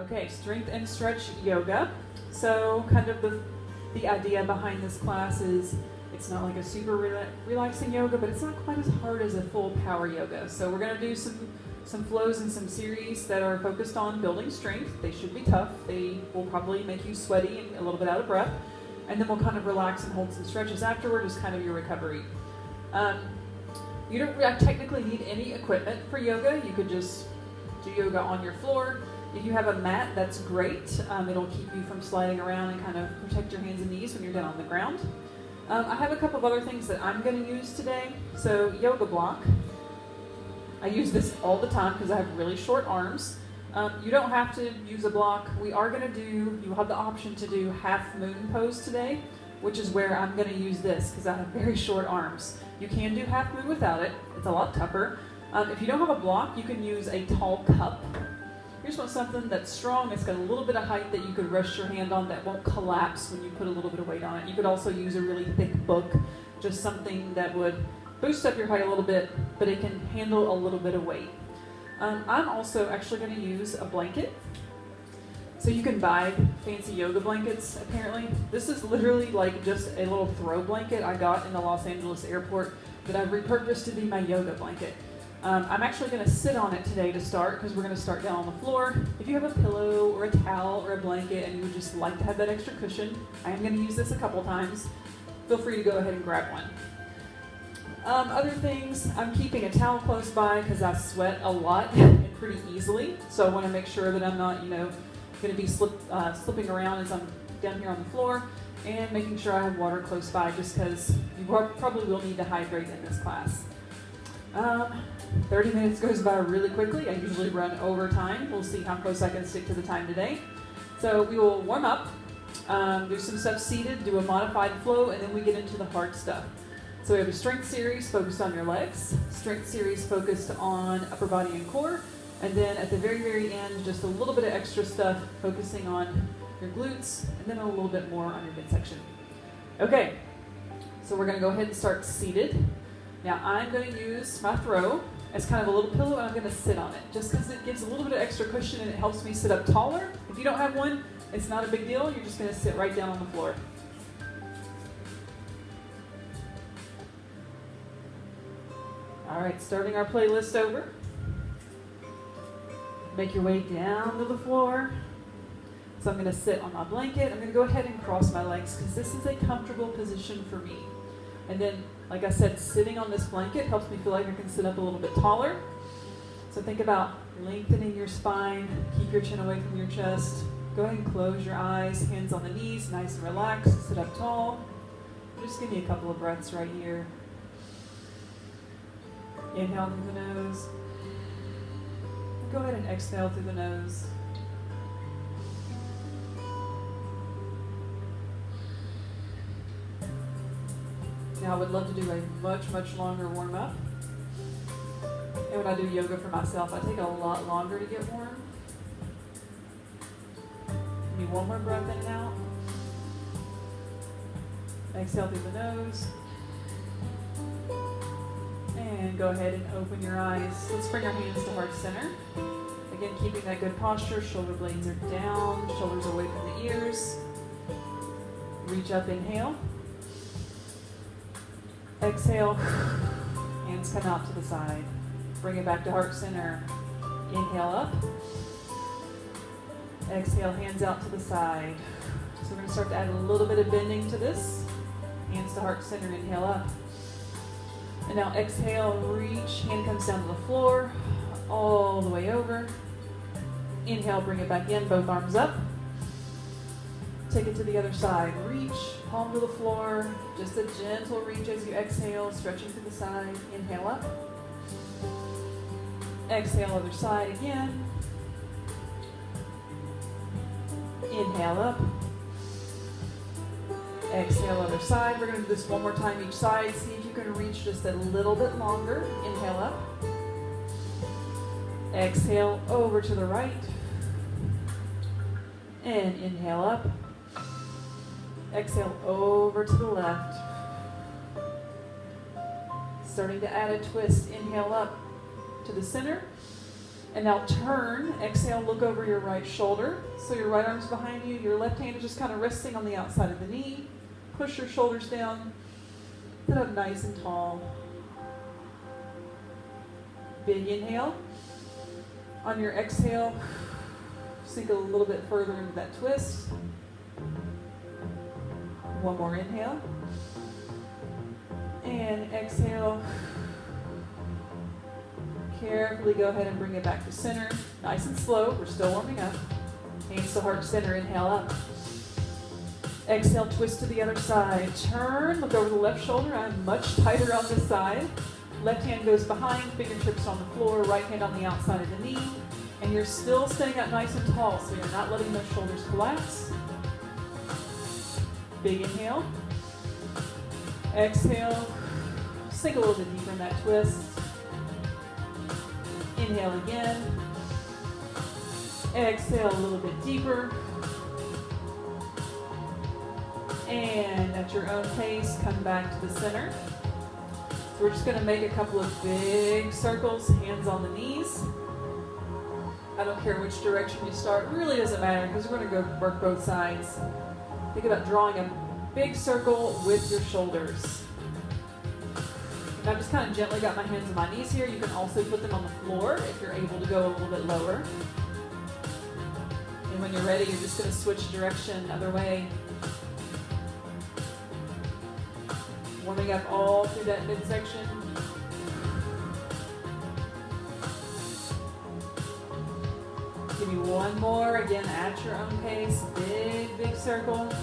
Okay, strength and stretch yoga. So kind of the idea behind this class is it's not like a super relaxing yoga, but it's not quite as hard as a full power yoga. So we're going to do some flows and some series that are focused on building strength. They should be tough. They will probably make you sweaty and a little bit out of breath. And then we'll kind of relax and hold some stretches afterward as kind of your recovery. You don't technically need any equipment for yoga. You could just do yoga on your floor. If you have a mat, that's great. It'll keep you from sliding around and kind of protect your hands and knees when you're down on the ground. I have a couple of other things that I'm going to use today. So yoga block. I use this all the time because I have really short arms. You don't have to use a block. We are going to you have the option to do half moon pose today, which is where I'm going to use this because I have very short arms. You can do half moon without it. It's a lot tougher. If you don't have a block, you can use a tall cup. Here's something that's strong. It's got a little bit of height that you could rest your hand on that won't collapse when you put a little bit of weight on it. You could also use a really thick book, just something that would boost up your height a little bit, but it can handle a little bit of weight. I'm also actually going to use a blanket. So you can buy fancy yoga blankets, apparently. This is literally like just a little throw blanket I got in the Los Angeles airport that I've repurposed to be my yoga blanket. I'm actually going to sit on it today to start because we're going to start down on the floor. If you have a pillow or a towel or a blanket and you would just like to have that extra cushion, I am going to use this a couple times. Feel free to go ahead and grab one. Other things, I'm keeping a towel close by because I sweat a lot and pretty easily. So I want to make sure that I'm not, going to be slipping around as I'm down here on the floor, and making sure I have water close by just because you probably will need to hydrate in this class. 30 minutes goes by really quickly. I usually run over time. We'll see how close I can stick to the time today. So we will warm up, do some stuff seated, do a modified flow, and then we get into the hard stuff. So we have a strength series focused on your legs, strength series focused on upper body and core, and then at the very, very end, just a little bit of extra stuff focusing on your glutes, and then a little bit more on your midsection. Okay, so we're going to go ahead and start seated. Now I'm going to use my throw as kind of a little pillow, and I'm going to sit on it, just because it gives a little bit of extra cushion and it helps me sit up taller. If you don't have one, it's not a big deal. You're just going to sit right down on the floor. All right, starting our playlist over. Make your way down to the floor. So I'm going to sit on my blanket. I'm going to go ahead and cross my legs because this is a comfortable position for me. And then, like I said, sitting on this blanket helps me feel like I can sit up a little bit taller. So think about lengthening your spine. Keep your chin away from your chest. Go ahead and close your eyes, hands on the knees, nice and relaxed. Sit up tall. Just give me a couple of breaths right here. Inhale through the nose. Go ahead and exhale through the nose. Now I would love to do a much, much longer warm-up. And when I do yoga for myself, I take a lot longer to get warm. Give me one more breath in and out. Exhale through the nose. And go ahead and open your eyes. Let's bring our hands to heart center. Again, keeping that good posture. Shoulder blades are down, shoulders away from the ears. Reach up, inhale. Exhale, hands come out to the side. Bring it back to heart center. Inhale up. Exhale, hands out to the side. So we're going to start to add a little bit of bending to this. Hands to heart center, inhale up. And now exhale, reach, hand comes down to the floor, all the way over. Inhale, bring it back in, both arms up. Take it to the other side. Reach, palm to the floor. Just a gentle reach as you exhale, stretching to the side. Inhale up. Exhale, other side again. Inhale up. Exhale, other side. We're going to do this one more time each side. See if you can reach just a little bit longer. Inhale up. Exhale, over to the right. And inhale up. Exhale over to the left. Starting to add a twist. Inhale up to the center. And now turn, exhale, look over your right shoulder. So your right arm's behind you, your left hand is just kind of resting on the outside of the knee. Push your shoulders down, sit up nice and tall. Big inhale. On your exhale, sink a little bit further into that twist. One more inhale. And exhale. Carefully go ahead and bring it back to center. Nice and slow. We're still warming up. Hands to heart center. Inhale up. Exhale, twist to the other side. Turn. Look over the left shoulder. I'm much tighter on this side. Left hand goes behind. Fingertips on the floor. Right hand on the outside of the knee. And you're still staying up nice and tall, so you're not letting those shoulders collapse. Big inhale. Exhale. Sink a little bit deeper in that twist. Inhale again. Exhale a little bit deeper. And at your own pace, come back to the center. So we're just going to make a couple of big circles, hands on the knees. I don't care which direction you start, it really doesn't matter because we're going to go work both sides. Think about drawing a big circle with your shoulders. And I've just kind of gently got my hands on my knees here. You can also put them on the floor if you're able to go a little bit lower. And when you're ready, you're just going to switch direction other way. Warming up all through that midsection. Give me one more, again at your own pace. Big, big circle.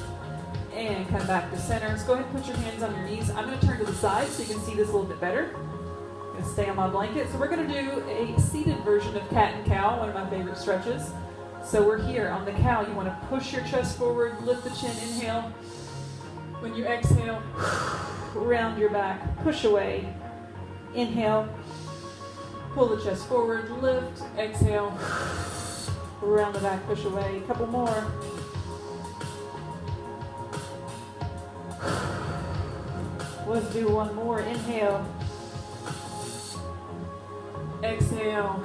And come back to center. So go ahead and put your hands on your knees. I'm going to turn to the side so you can see this a little bit better. I'm going to stay on my blanket. So we're going to do a seated version of cat and cow, one of my favorite stretches. So we're here on the cow. You want to push your chest forward, lift the chin, inhale. When you exhale, round your back, push away. Inhale, pull the chest forward, lift, exhale, round the back, push away. A couple more. Let's do one more. Inhale. Exhale.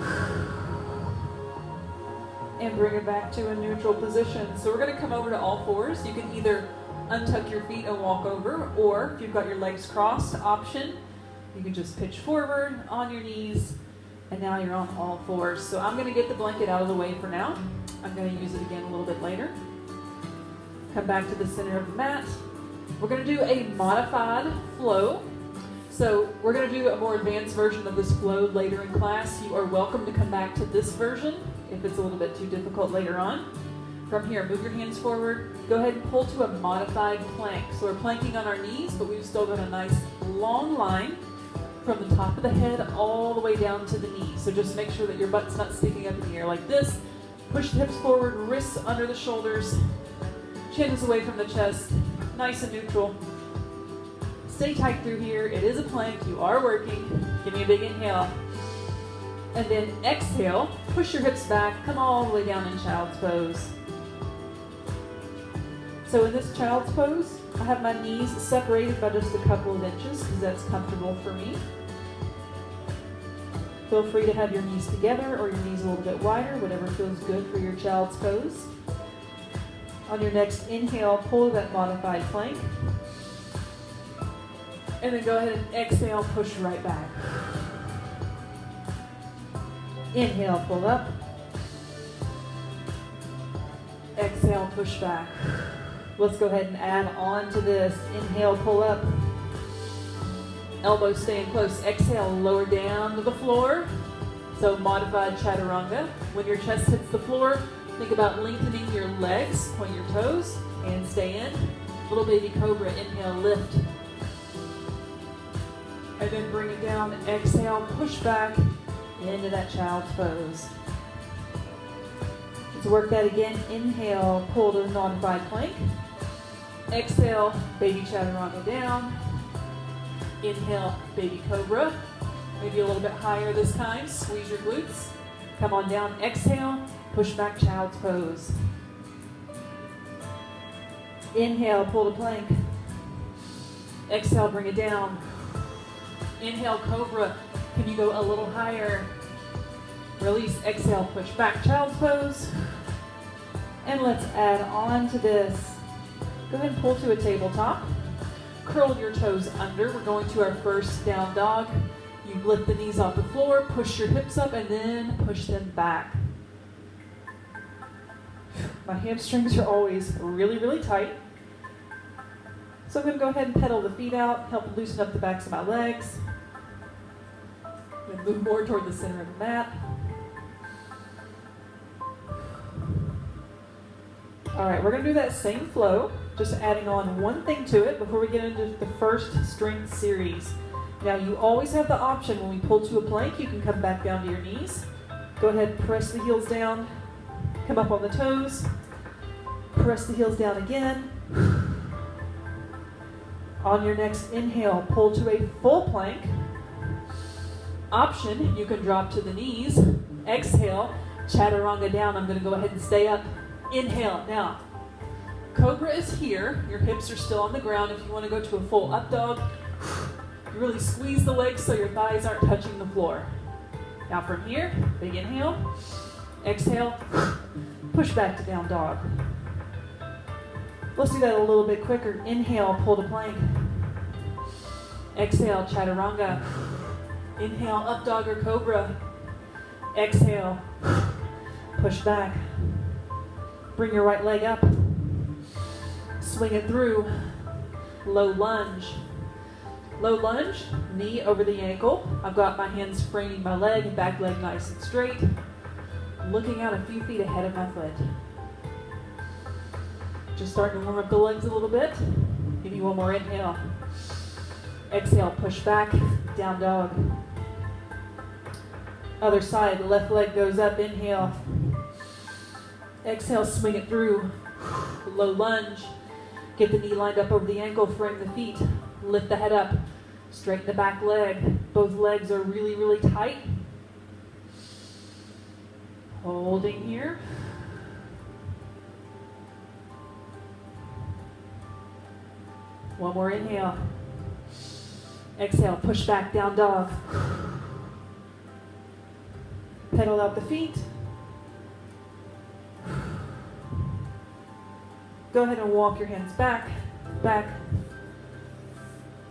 And bring it back to a neutral position. So we're going to come over to all fours. You can either untuck your feet and walk over, or if you've got your legs crossed, option, you can just pitch forward on your knees, and now you're on all fours. So I'm going to get the blanket out of the way for now. I'm going to use it again a little bit later. Come back to the center of the mat. We're going to do a modified flow. So we're going to do a more advanced version of this flow later in class. You are welcome to come back to this version if it's a little bit too difficult later on. From here, move your hands forward. Go ahead and pull to a modified plank. So we're planking on our knees, but we've still got a nice long line from the top of the head all the way down to the knee. So just make sure that your butt's not sticking up in the air like this. Push the hips forward, wrists under the shoulders, chin is away from the chest, nice and neutral. Stay tight through here. It is a plank. You are working. Give me a big inhale. And then exhale. Push your hips back. Come all the way down in child's pose. So in this child's pose, I have my knees separated by just a couple of inches because that's comfortable for me. Feel free to have your knees together or your knees a little bit wider, whatever feels good for your child's pose. On your next inhale, pull that modified plank. And then go ahead and exhale, push right back. Inhale, pull up. Exhale, push back. Let's go ahead and add on to this. Inhale, pull up. Elbows staying close. Exhale, lower down to the floor. So modified chaturanga. When your chest hits the floor, think about lengthening your legs, point your toes, and stay in. Little baby cobra, inhale, lift. And then bring it down, exhale, push back into that child's pose. Let's work that again. Inhale, pull to the modified plank. Exhale, baby chaturanga down. Inhale, baby cobra. Maybe a little bit higher this time. Squeeze your glutes. Come on down, exhale, push back child's pose. Inhale, pull the plank. Exhale, bring it down. Inhale, cobra. Can you go a little higher? Release, exhale, push back, child's pose. And let's add on to this. Go ahead and pull to a tabletop. Curl your toes under. We're going to our first down dog. You lift the knees off the floor, push your hips up, and then push them back. My hamstrings are always really, really tight. So I'm going to go ahead and pedal the feet out, help loosen up the backs of my legs. I'm going to move more toward the center of the mat. All right, we're going to do that same flow, just adding on one thing to it before we get into the first strength series. Now, you always have the option when we pull to a plank, you can come back down to your knees. Go ahead, press the heels down, come up on the toes, press the heels down again. On your next inhale, pull to a full plank. Option, you can drop to the knees. Exhale, chaturanga down. I'm going to go ahead and stay up. Inhale. Now, cobra is here. Your hips are still on the ground. If you want to go to a full up dog, you really squeeze the legs so your thighs aren't touching the floor. Now from here, big inhale. Exhale, push back to down dog. Let's do that a little bit quicker. Inhale, pull to plank. Exhale, chaturanga. Inhale, up dog or cobra. Exhale, push back. Bring your right leg up. Swing it through. Low lunge. Low lunge, knee over the ankle. I've got my hands framing my leg, back leg nice and straight. Looking out a few feet ahead of my foot. Just starting to warm up the legs a little bit. Give me one more inhale. Exhale, push back, down dog. Other side, left leg goes up, inhale. Exhale, swing it through. Low lunge. Get the knee lined up over the ankle, frame the feet. Lift the head up. Straighten the back leg. Both legs are really, really tight. Holding here. One more inhale. Exhale, push back, down dog. Pedal out the feet. Go ahead and walk your hands back, back.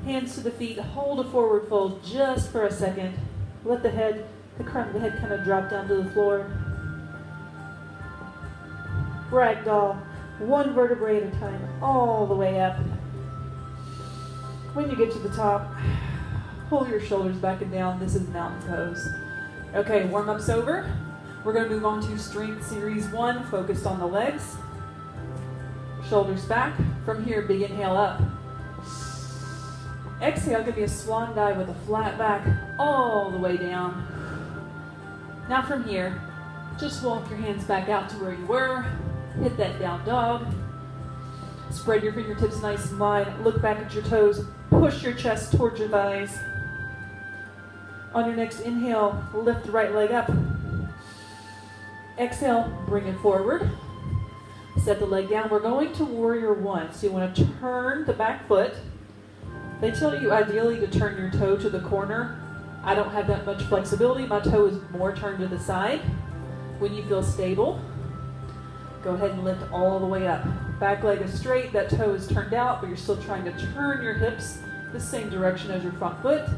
Hands to the feet, hold a forward fold just for a second. Let the crown of the head kind of drop down to the floor. Ragdoll, one vertebrae at a time, all the way up. When you get to the top, pull your shoulders back and down. This is mountain pose. Okay, warm-up's over. We're going to move on to strength series 1, focused on the legs. Shoulders back. From here, big inhale up. Exhale, give me a swan dive with a flat back all the way down. Now from here, just walk your hands back out to where you were. Hit that down dog. Spread your fingertips nice and wide. Look back at your toes. Push your chest towards your thighs. On your next inhale, lift the right leg up. Exhale, bring it forward. Set the leg down. We're going to warrior 1. So you want to turn the back foot. They tell you ideally to turn your toe to the corner. I don't have that much flexibility. My toe is more turned to the side. When you feel stable, go ahead and lift all the way up. Back leg is straight. That toe is turned out, but you're still trying to turn your hips the same direction as your front foot.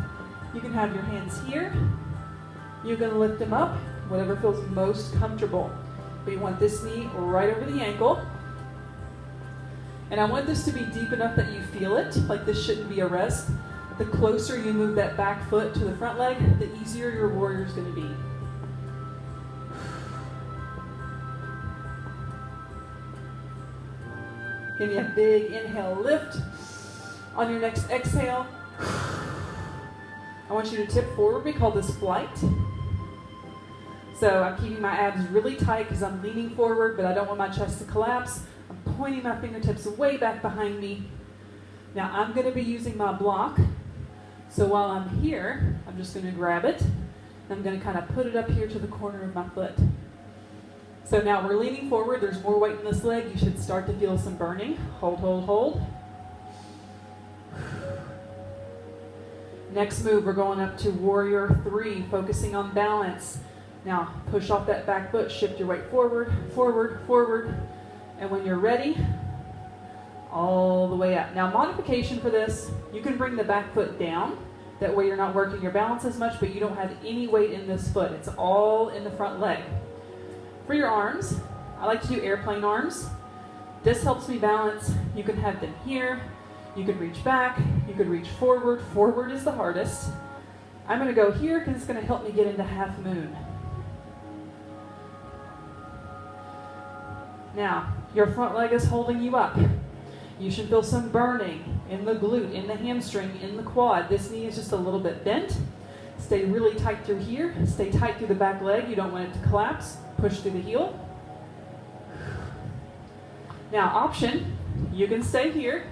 You can have your hands here. You're going to lift them up, whatever feels most comfortable. But you want this knee right over the ankle. And I want this to be deep enough that you feel it, like this shouldn't be a rest. The closer you move that back foot to the front leg, the easier your warrior is going to be. Give me a big inhale, lift. On your next exhale, I want you to tip forward. We call this flight. So I'm keeping my abs really tight because I'm leaning forward, but I don't want my chest to collapse. I'm pointing my fingertips way back behind me. Now I'm going to be using my block. So while I'm here, I'm just going to grab it. I'm going to kind of put it up here to the corner of my foot. So now we're leaning forward. There's more weight in this leg. You should start to feel some burning. Hold, hold, hold. Next move, we're going up to warrior 3, focusing on balance. Now push off that back foot, shift your weight forward, forward, forward, and when you're ready, all the way up. Now modification for this, you can bring the back foot down. That way you're not working your balance as much, but you don't have any weight in this foot. It's all in the front leg. For your arms, I like to do airplane arms. This helps me balance. You can have them here. You could reach back. You could reach forward. Forward is the hardest. I'm going to go here because it's going to help me get into half moon. Now, your front leg is holding you up. You should feel some burning in the glute, in the hamstring, in the quad. This knee is just a little bit bent. Stay really tight through here. Stay tight through the back leg. You don't want it to collapse. Push through the heel. Now, option, you can stay here.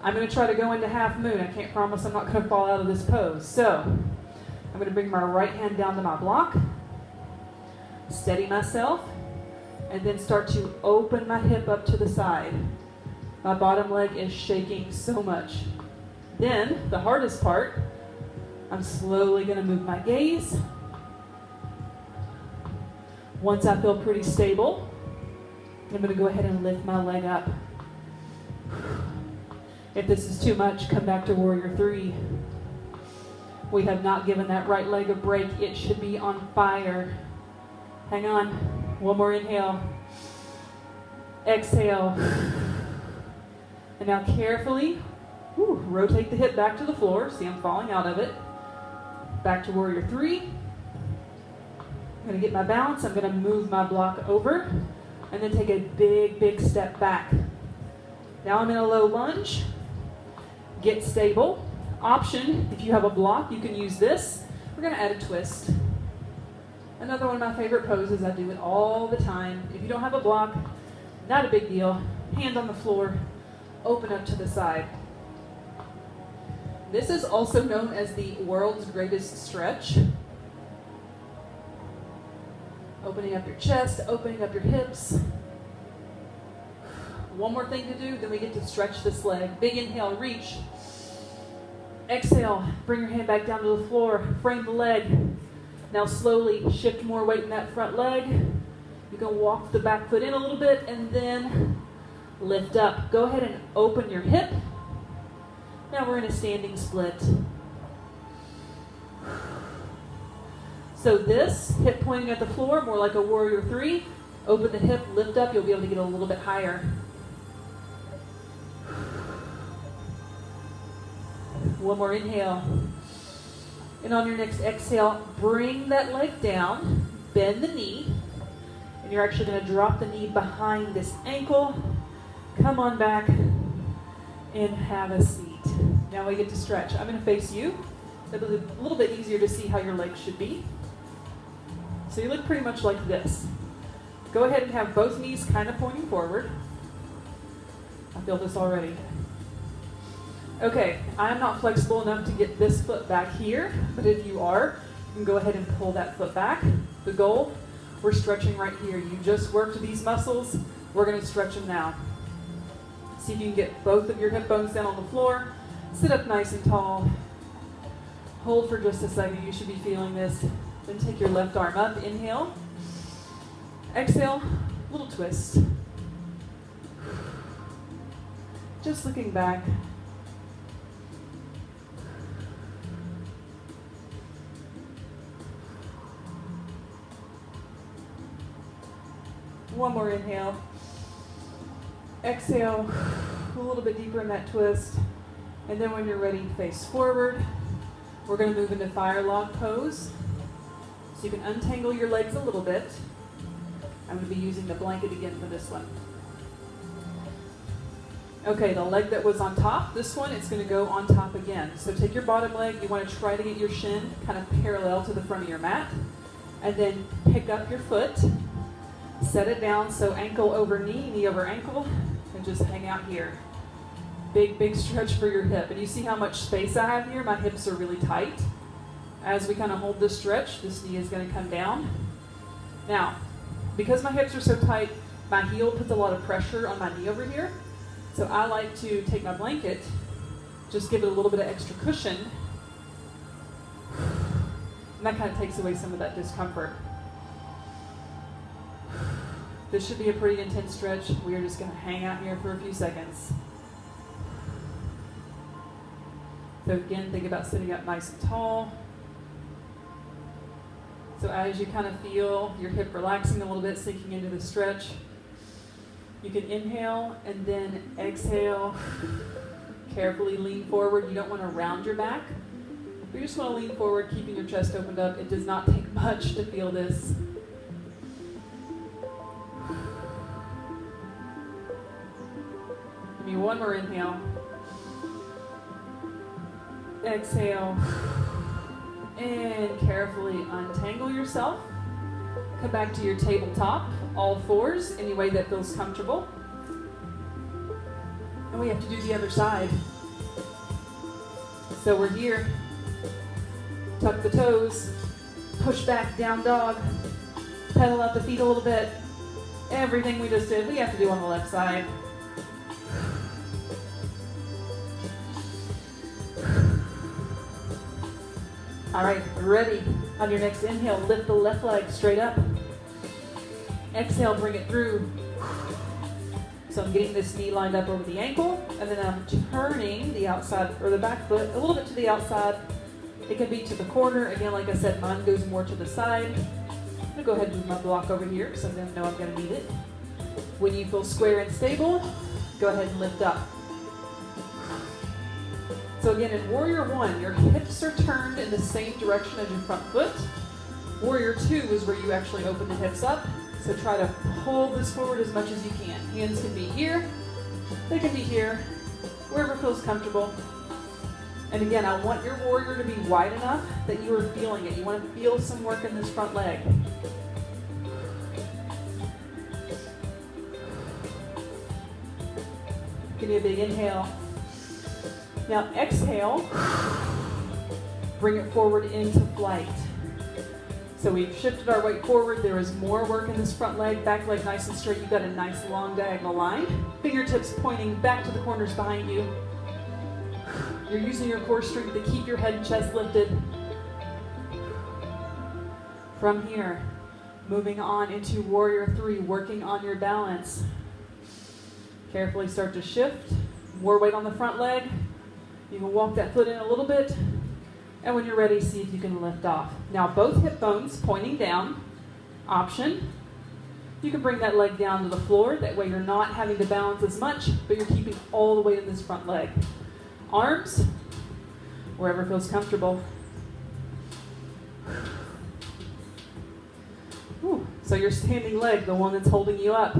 I'm going to try to go into half moon. I can't promise I'm not going to fall out of this pose. So, I'm going to bring my right hand down to my block, steady myself, and then start to open my hip up to the side. My bottom leg is shaking so much. Then, the hardest part, I'm slowly going to move my gaze. Once I feel pretty stable, I'm going to go ahead and lift my leg up. If this is too much, come back to warrior three. We have not given that right leg a break. It should be on fire. Hang on. One more inhale. Exhale. And now carefully, rotate the hip back to the floor. See, I'm falling out of it. Back to warrior three. I'm going to get my balance. I'm going to move my block over and then take a big, big step back. Now I'm in a low lunge. Get stable. Option, if you have a block, you can use this. We're going to add a twist. Another one of my favorite poses. I do it all the time. If you don't have a block, not a big deal. Hand on the floor. Open up to the side. This is also known as the world's greatest stretch. Opening up your chest, opening up your hips. One more thing to do, then we get to stretch this leg. Big inhale, reach. Exhale, bring your hand back down to the floor. Frame the leg. Now slowly shift more weight in that front leg. You can walk the back foot in a little bit and then lift up. Go ahead and open your hip. Now we're in a standing split. So this, hip pointing at the floor, more like a warrior three. Open the hip, lift up, you'll be able to get a little bit higher. One more inhale. And on your next exhale, bring that leg down, bend the knee, and you're actually going to drop the knee behind this ankle. Come on back and have a seat. Now we get to stretch. I'm going to face you. It'll be a little bit easier to see how your legs should be. So you look pretty much like this. Go ahead and have both knees kind of pointing forward. I feel this already. Okay, I'm not flexible enough to get this foot back here, but if you are, you can go ahead and pull that foot back. The goal, we're stretching right here. You just worked these muscles. We're going to stretch them now. See if you can get both of your hip bones down on the floor. Sit up nice and tall. Hold for just a second. You should be feeling this. Then take your left arm up. Inhale. Exhale. Little twist. Just looking back. One more inhale. Exhale. A little bit deeper in that twist. And then when you're ready, face forward. We're going to move into fire log pose. So you can untangle your legs a little bit. I'm going to be using the blanket again for this one. Okay, the leg that was on top, this one, it's going to go on top again. So take your bottom leg. You want to try to get your shin kind of parallel to the front of your mat. And then pick up your foot. Set it down so ankle over knee, knee over ankle, and just hang out here. Big, big stretch for your hip. And you see how much space I have here? My hips are really tight. As we kind of hold this stretch, this knee is going to come down. Now, because my hips are so tight, my heel puts a lot of pressure on my knee over here. So I like to take my blanket, just give it a little bit of extra cushion. And that kind of takes away some of that discomfort. This should be a pretty intense stretch. We are just going to hang out here for a few seconds. So again, think about sitting up nice and tall. So as you kind of feel your hip relaxing a little bit, sinking into the stretch, you can inhale and then exhale. Carefully lean forward. You don't want to round your back. You just want to lean forward, keeping your chest opened up. It does not take much to feel this. Give me one more inhale. Exhale. And carefully untangle yourself. Come back to your tabletop, all fours, any way that feels comfortable. And we have to do the other side. So we're here. Tuck the toes. Push back, down dog. Pedal out the feet a little bit. Everything we just did, we have to do on the left side. All right, ready. On your next inhale, lift the left leg straight up. Exhale, bring it through. So I'm getting this knee lined up over the ankle, and then I'm turning the outside or the back foot a little bit to the outside. It can be to the corner. Again, like I said, mine goes more to the side. I'm gonna go ahead and move my block over here because I know I'm gonna need it. When you feel square and stable, go ahead and lift up. So again, in Warrior 1, your hips are turned in the same direction as your front foot. Warrior 2 is where you actually open the hips up. So try to pull this forward as much as you can. Hands can be here, they can be here, wherever feels comfortable. And again, I want your warrior to be wide enough that you are feeling it. You want to feel some work in this front leg. Give me a big inhale. Now exhale, bring it forward into flight. So we've shifted our weight forward. There is more work in this front leg. Back leg nice and straight. You've got a nice long diagonal line. Fingertips pointing back to the corners behind you. You're using your core strength to keep your head and chest lifted. From here, moving on into Warrior 3, working on your balance. Carefully start to shift. More weight on the front leg. You can walk that foot in a little bit. And when you're ready, see if you can lift off. Now, both hip bones pointing down. Option. You can bring that leg down to the floor. That way you're not having to balance as much, but you're keeping all the weight in this front leg. Arms, wherever feels comfortable. Whew. So your standing leg, the one that's holding you up.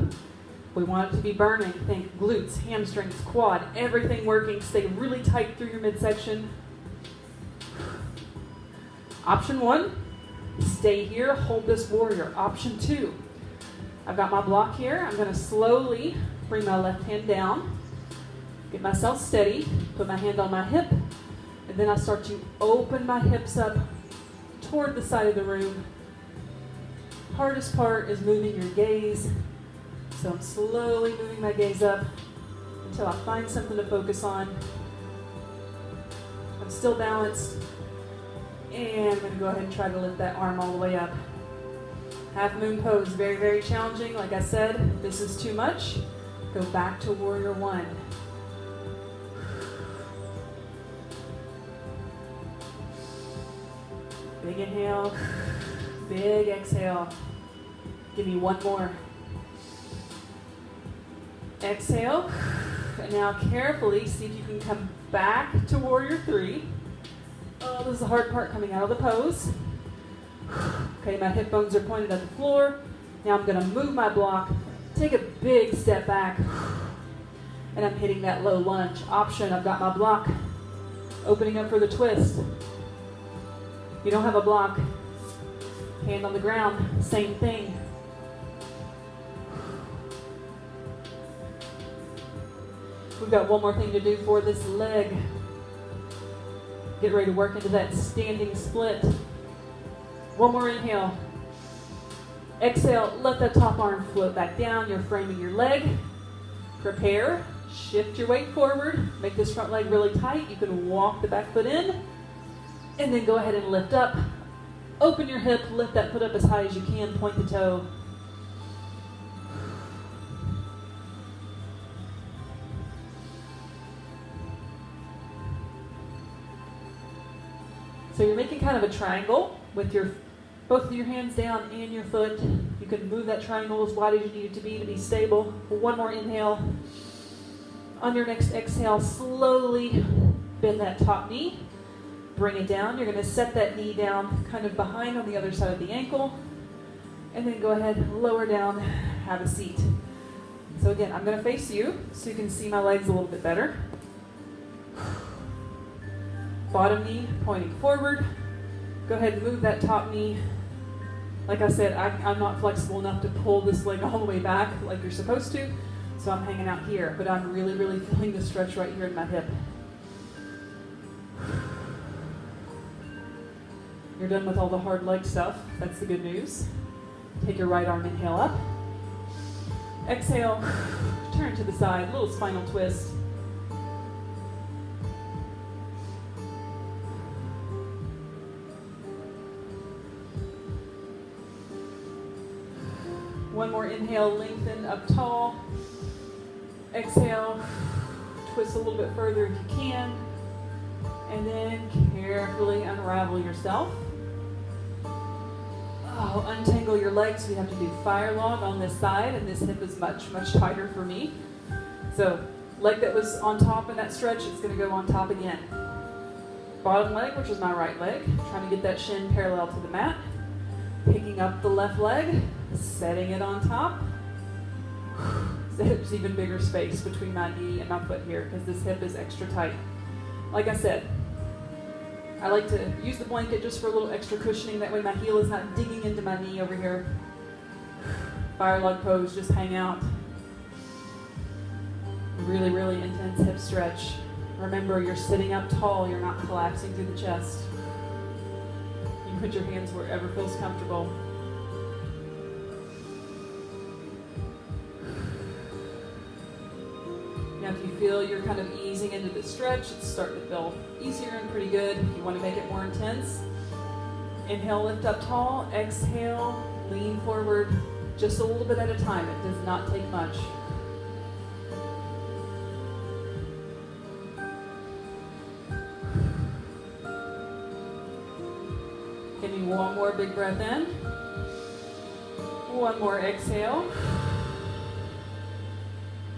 We want it to be burning. Think glutes, hamstrings, quad, everything working. Stay really tight through your midsection. Option 1, stay here, hold this warrior. Option 2, I've got my block here. I'm going to slowly bring my left hand down, get myself steady, put my hand on my hip, and then I start to open my hips up toward the side of the room. Hardest part is moving your gaze. So I'm slowly moving my gaze up until I find something to focus on. I'm still balanced. And I'm going to go ahead and try to lift that arm all the way up. Half moon pose, very, very challenging. Like I said, if this is too much, go back to Warrior 1. Big inhale, big exhale. Give me one more. Exhale. And now carefully see if you can come back to Warrior 3. Oh, this is the hard part, coming out of the pose. Okay, my hip bones are pointed at the floor. Now I'm going to move my block, take a big step back, and I'm hitting that low lunge. Option, I've got my block, opening up for the twist. You don't have a block, hand on the ground, same thing. We've got one more thing to do for this leg. Get ready to work into that standing split. One more inhale. Exhale, let that top arm float back down. You're framing your leg. Prepare, shift your weight forward. Make this front leg really tight. You can walk the back foot in. And then go ahead and lift up. Open your hip, lift that foot up as high as you can, point the toe. So you're making kind of a triangle with both of your hands down and your foot. You can move that triangle as wide as you need it to be stable. One more inhale. On your next exhale, slowly bend that top knee. Bring it down. You're going to set that knee down kind of behind on the other side of the ankle. And then go ahead, lower down, have a seat. So again, I'm going to face you so you can see my legs a little bit better. Bottom knee pointing forward. Go ahead and move that top knee. Like I said, I'm not flexible enough to pull this leg all the way back like you're supposed to, so I'm hanging out here, but I'm really, really feeling the stretch right here in my hip. You're done with all the hard leg stuff. That's the good news. Take your right arm, inhale up. Exhale, turn to the side, little spinal twist. One more inhale, lengthen up tall. Exhale, twist a little bit further if you can. And then carefully unravel yourself. Oh, untangle your legs. We have to do fire log on this side, and this hip is much, much tighter for me. So, leg that was on top in that stretch, it's going to go on top again. Bottom leg, which is my right leg, trying to get that shin parallel to the mat. Picking up the left leg, setting it on top. There's even bigger space between my knee and my foot here because this hip is extra tight. Like I said, I like to use the blanket just for a little extra cushioning. That way my heel is not digging into my knee over here. Fire log pose, just hang out. Really, really intense hip stretch. Remember, you're sitting up tall. You're not collapsing through the chest. You can put your hands wherever feels comfortable. Now, if you feel you're kind of easing into the stretch, it's starting to feel easier and pretty good. If you want to make it more intense, inhale, lift up tall. Exhale, lean forward just a little bit at a time. It does not take much. Give me one more big breath in. One more exhale.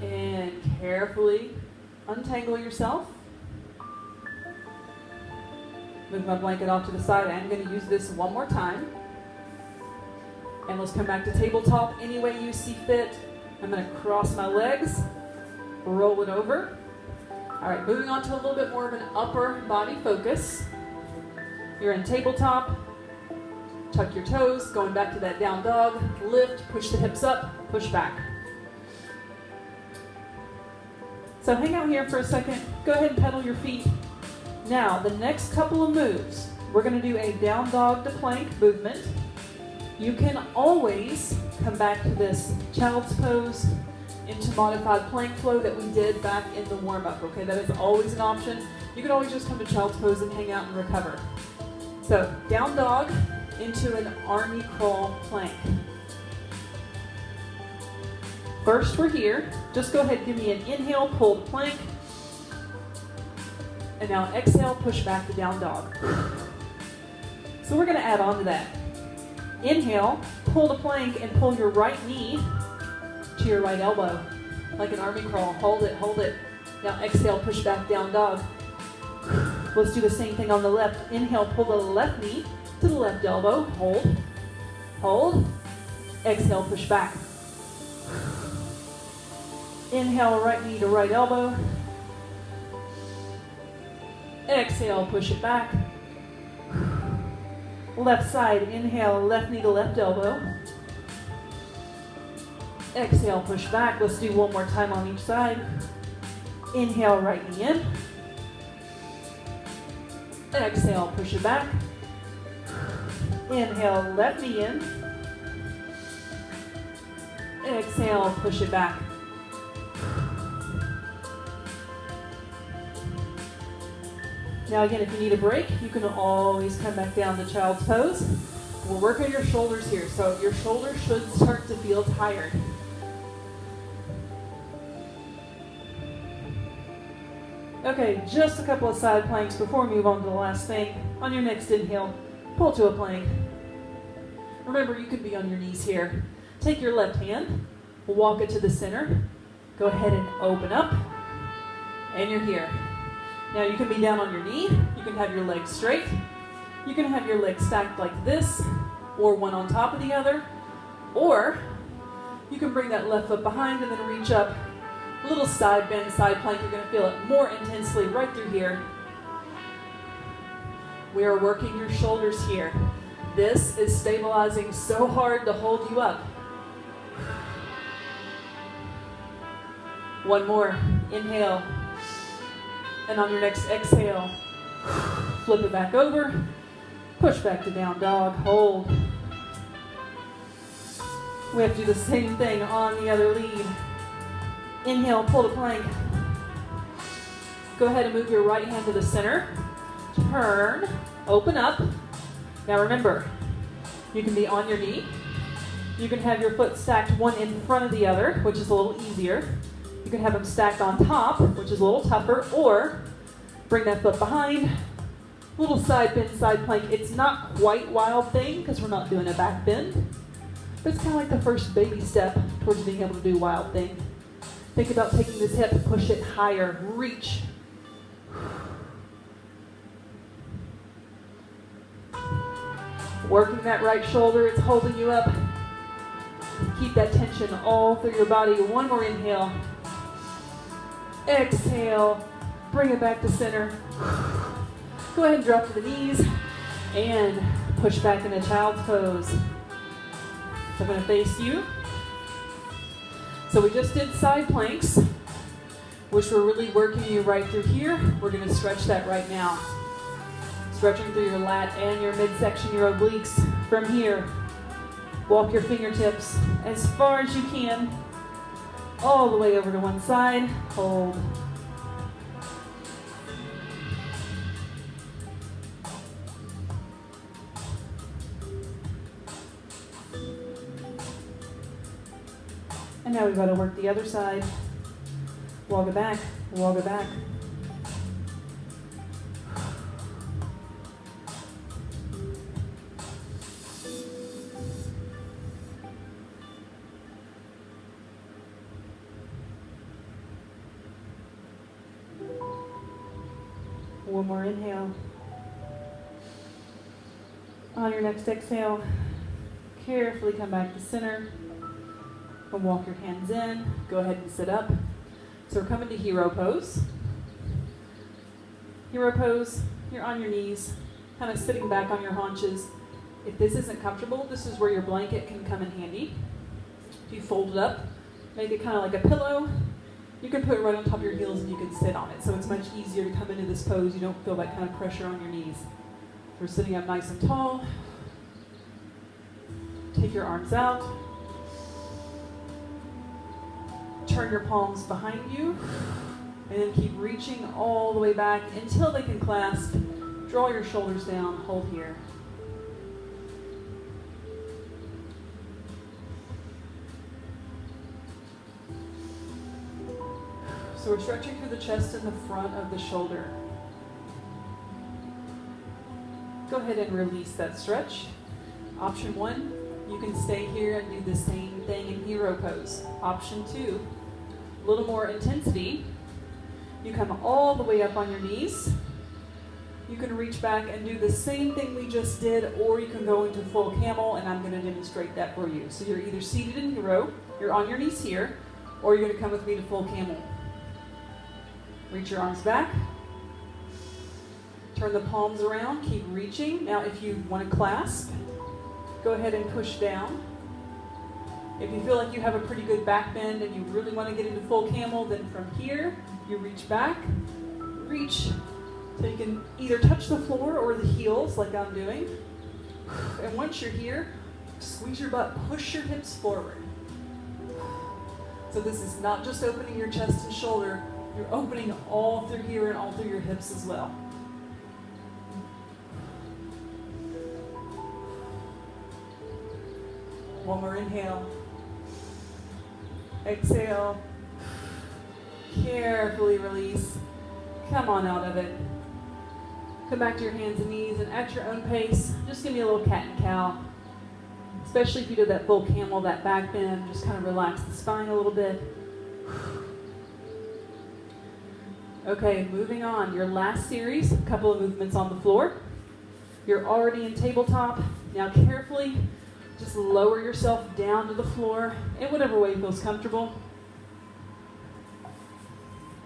And carefully untangle yourself. Move my blanket off to the side. I'm going to use this one more time. And let's come back to tabletop any way you see fit. I'm going to cross my legs, roll it over. All right, moving on to a little bit more of an upper body focus. You're in tabletop. Tuck your toes, going back to that down dog. Lift, push the hips up, push back. So hang out here for a second. Go ahead and pedal your feet. Now, the next couple of moves, we're going to do a down dog to plank movement. You can always come back to this child's pose into modified plank flow that we did back in the warm-up, okay? That is always an option. You can always just come to child's pose and hang out and recover. So, down dog into an army crawl plank. First, we're here. Just go ahead and give me an inhale, pull the plank. And now exhale, push back to down dog. So we're going to add on to that. Inhale, pull the plank and pull your right knee to your right elbow, like an army crawl. Hold it, hold it. Now exhale, push back, down dog. Let's do the same thing on the left. Inhale, pull the left knee to the left elbow. Hold, hold. Exhale, push back. Inhale, right knee to right elbow. Exhale, push it back. Left side, inhale, left knee to left elbow. Exhale, push back. Let's do one more time on each side. Inhale, right knee in. Exhale, push it back. Inhale, left knee in. Exhale, push it back. Now again, if you need a break, you can always come back down to child's pose. We'll work on your shoulders here, so your shoulders should start to feel tired. Okay, just a couple of side planks before we move on to the last thing. On your next inhale, pull to a plank. Remember, you could be on your knees here. Take your left hand, walk it to the center. Go ahead and open up, and you're here. Now you can be down on your knee. You can have your legs straight. You can have your legs stacked like this, or one on top of the other. Or you can bring that left foot behind and then reach up. A little side bend, side plank. You're going to feel it more intensely right through here. We are working your shoulders here. This is stabilizing so hard to hold you up. One more. Inhale. And on your next exhale, flip it back over. Push back to down dog. Hold. We have to do the same thing on the other lead. Inhale, pull to plank. Go ahead and move your right hand to the center. Turn, open up. Now remember, you can be on your knee. You can have your foot stacked one in front of the other, which is a little easier. You can have them stacked on top, which is a little tougher, or bring that foot behind. Little side bend, side plank. It's not quite wild thing because we're not doing a back bend, but it's kind of like the first baby step towards being able to do wild thing. Think about taking this hip, push it higher, reach. Working that right shoulder, it's holding you up. Keep that tension all through your body. One more inhale. Exhale, bring it back to center. Go ahead and drop to the knees and push back into child's pose. So I'm going to face you. So we just did side planks, which we're really working you right through here. We're going to stretch that right now. Stretching through your lat and your midsection, your obliques. From here, walk your fingertips as far as you can, all the way over to one side. Hold. And now we've got to work the other side. Walk it back, walk it back. One more inhale. On your next exhale, carefully come back to center. And walk your hands in. Go ahead and sit up. So we're coming to hero pose. Hero pose, you're on your knees, kind of sitting back on your haunches. If this isn't comfortable, this is where your blanket can come in handy. If you fold it up, make it kind of like a pillow. You can put it right on top of your heels and you can sit on it. So it's much easier to come into this pose. You don't feel that kind of pressure on your knees. We're sitting up nice and tall. Take your arms out. Turn your palms behind you, and then keep reaching all the way back until they can clasp. Draw your shoulders down, hold here. So we're stretching through the chest and the front of the shoulder. Go ahead and release that stretch. Option 1, you can stay here and do the same thing in hero pose. Option 2, a little more intensity. You come all the way up on your knees. You can reach back and do the same thing we just did, or you can go into full camel, and I'm going to demonstrate that for you. So you're either seated in hero, you're on your knees here, or you're going to come with me to full camel. Reach your arms back. Turn the palms around, keep reaching. Now if you want to clasp, go ahead and push down. If you feel like you have a pretty good back bend and you really want to get into full camel, then from here, you reach back, reach, so you can either touch the floor or the heels like I'm doing. And once you're here, squeeze your butt, push your hips forward. So this is not just opening your chest and shoulder, you're opening all through here and all through your hips as well. One more inhale. Exhale. Carefully release. Come on out of it. Come back to your hands and knees, and at your own pace, just give me a little cat and cow. Especially if you did that full camel, that back bend, just kind of relax the spine a little bit. Okay, moving on. Your last series, a couple of movements on the floor. You're already in tabletop. Now carefully, just lower yourself down to the floor in whatever way feels comfortable.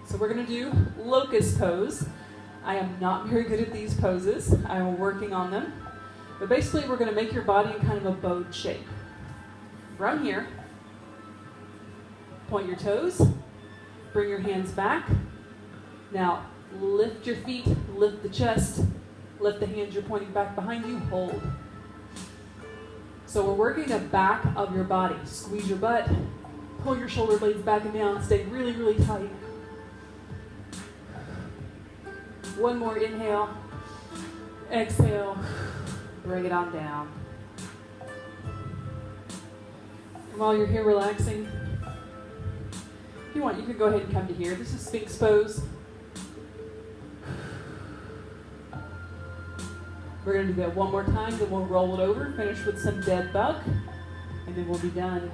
So we're going to do locust pose. I am not very good at these poses. I am working on them. But basically, we're going to make your body in kind of a bowed shape. From here, point your toes, bring your hands back. Now, lift your feet, lift the chest, lift the hands you're pointing back behind you, hold. So we're working the back of your body. Squeeze your butt, pull your shoulder blades back and down, stay really, really tight. One more inhale, exhale, bring it on down. And while you're here relaxing, if you want, you can go ahead and come to here. This is Sphinx pose. We're going to do that one more time, then we'll roll it over, finish with some dead bug, and then we'll be done.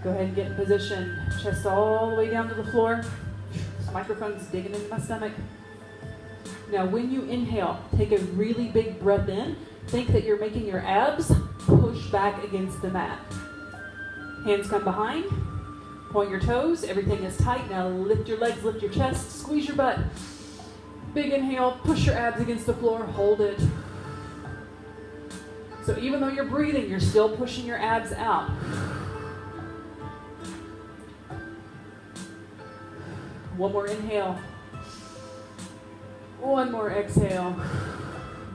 Go ahead and get in position. Chest all the way down to the floor. This microphone's digging into my stomach. Now, when you inhale, take a really big breath in. Think that you're making your abs push back against the mat. Hands come behind. Point your toes. Everything is tight. Now lift your legs, lift your chest, squeeze your butt. Big inhale, push your abs against the floor, hold it. So even though you're breathing, you're still pushing your abs out. One more inhale. One more exhale.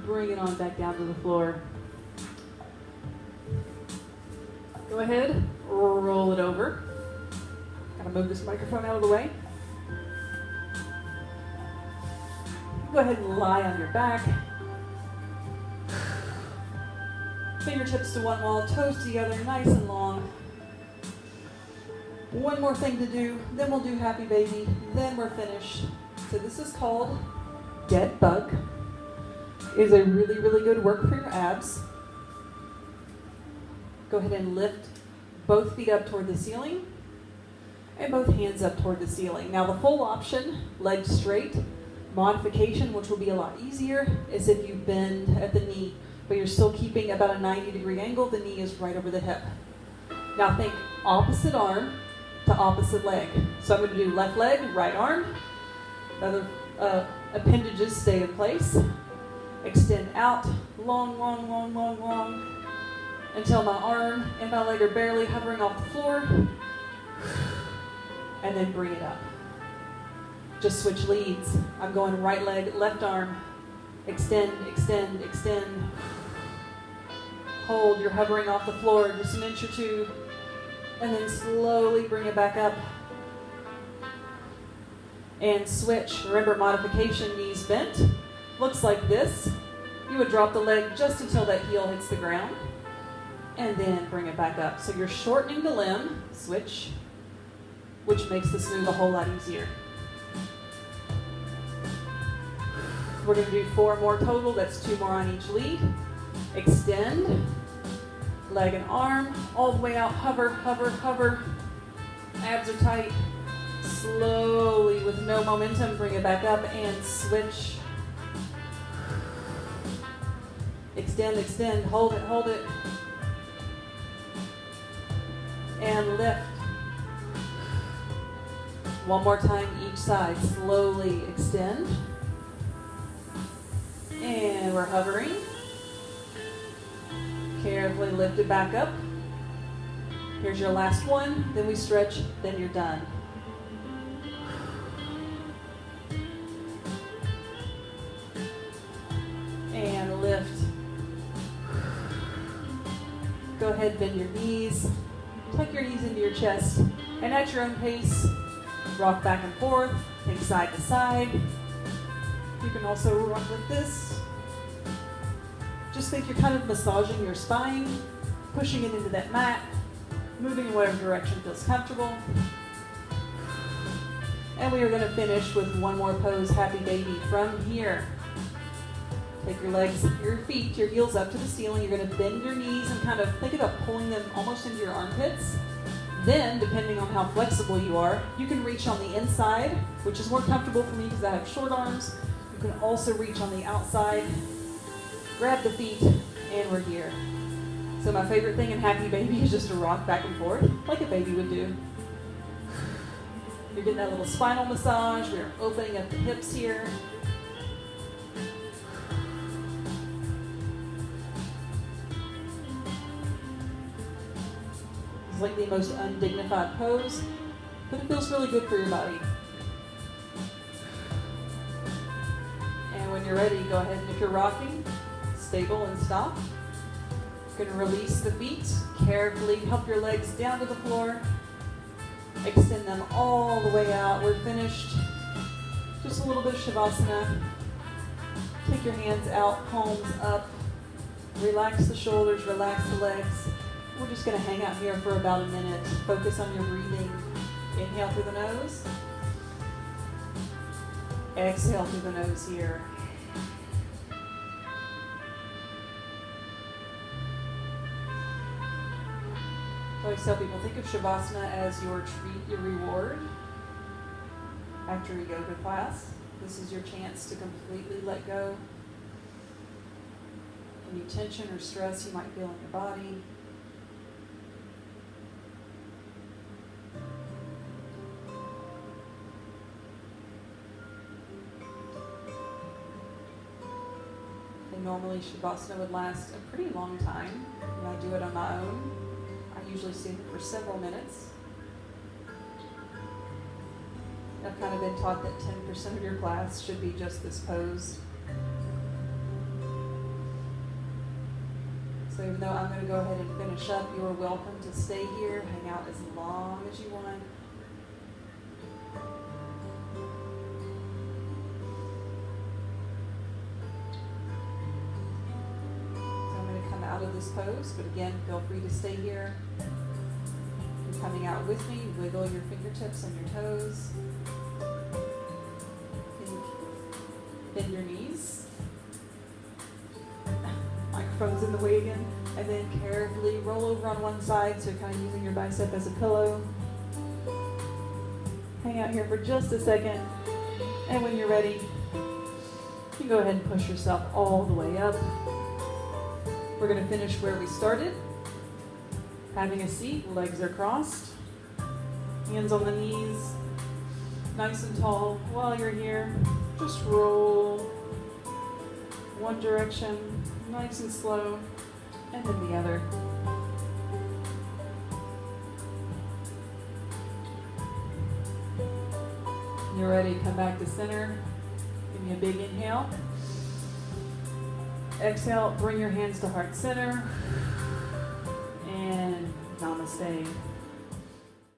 Bring it on back down to the floor. Go ahead, roll it over. Gotta move this microphone out of the way. Go ahead and lie on your back. Fingertips to one wall, toes together, nice and long. One more thing to do, then we'll do happy baby, then we're finished. So this is called dead bug. It is a really, really good work for your abs. Go ahead and lift both feet up toward the ceiling and both hands up toward the ceiling. Now the full option, legs straight. Modification, which will be a lot easier, is if you bend at the knee, but you're still keeping about a 90-degree angle. The knee is right over the hip. Now think opposite arm to opposite leg. So I'm going to do left leg, right arm. The other appendages stay in place. Extend out, long, long, long, long, long, until my arm and my leg are barely hovering off the floor. And then bring it up. Just switch leads. I'm going right leg, left arm. Extend, extend, extend. Hold, you're hovering off the floor just an inch or two. And then slowly bring it back up. And switch. Remember, modification, knees bent. Looks like this. You would drop the leg just until that heel hits the ground. And then bring it back up. So you're shortening the limb. Switch. Which makes this move a whole lot easier. We're going to do 4 more total. That's 2 more on each lead. Extend. Leg and arm. All the way out. Hover, hover, hover. Abs are tight. Slowly, with no momentum, bring it back up and switch. Extend, extend. Hold it, hold it. And lift. One more time each side. Slowly extend. And we're hovering. Carefully lift it back up. Here's your last one. Then we stretch, then you're done. And lift. Go ahead, bend your knees. Tuck your knees into your chest. And at your own pace, rock back and forth. Think side to side. You can also rock like this. Just think you're kind of massaging your spine, pushing it into that mat, moving in whatever direction feels comfortable. And we are going to finish with one more pose, Happy Baby. From here, take your legs, your feet, your heels up to the ceiling. You're going to bend your knees and kind of think about pulling them almost into your armpits. Then, depending on how flexible you are, you can reach on the inside, which is more comfortable for me because I have short arms. You can also reach on the outside, grab the feet, and we're here. So my favorite thing in Happy Baby is just to rock back and forth like a baby would do. You're getting that little spinal massage. We're opening up the hips here. It's like the most undignified pose, but it feels really good for your body. And when you're ready, go ahead and if you're rocking, stable and stop. You're going to release the feet. Carefully help your legs down to the floor. Extend them all the way out. We're finished. Just a little bit of Shavasana. Take your hands out, palms up. Relax the shoulders, relax the legs. We're just going to hang out here for about a minute. Focus on your breathing. Inhale through the nose. Exhale through the nose here. I always tell people, think of Shavasana as your treat, your reward after a yoga class. This is your chance to completely let go. Any tension or stress you might feel in your body. And normally Shavasana would last a pretty long time, and I do it on my own. I usually sit for several minutes. I've kind of been taught that 10% of your class should be just this pose. So even though I'm going to go ahead and finish up, you are welcome to stay here, hang out as long as you want. Out of this pose, but again, feel free to stay here. You're coming out with me. Wiggle your fingertips and your toes. Bend your knees. Microphone's in the way again. And then carefully roll over on one side, so kind of using your bicep as a pillow. Hang out here for just a second. And when you're ready, you can go ahead and push yourself all the way up. We're going to finish where we started. Having a seat, legs are crossed. Hands on the knees, nice and tall. While you're here, just roll one direction, nice and slow, and then the other. When you're ready, come back to center. Give me a big inhale. Exhale, bring your hands to heart center, and namaste.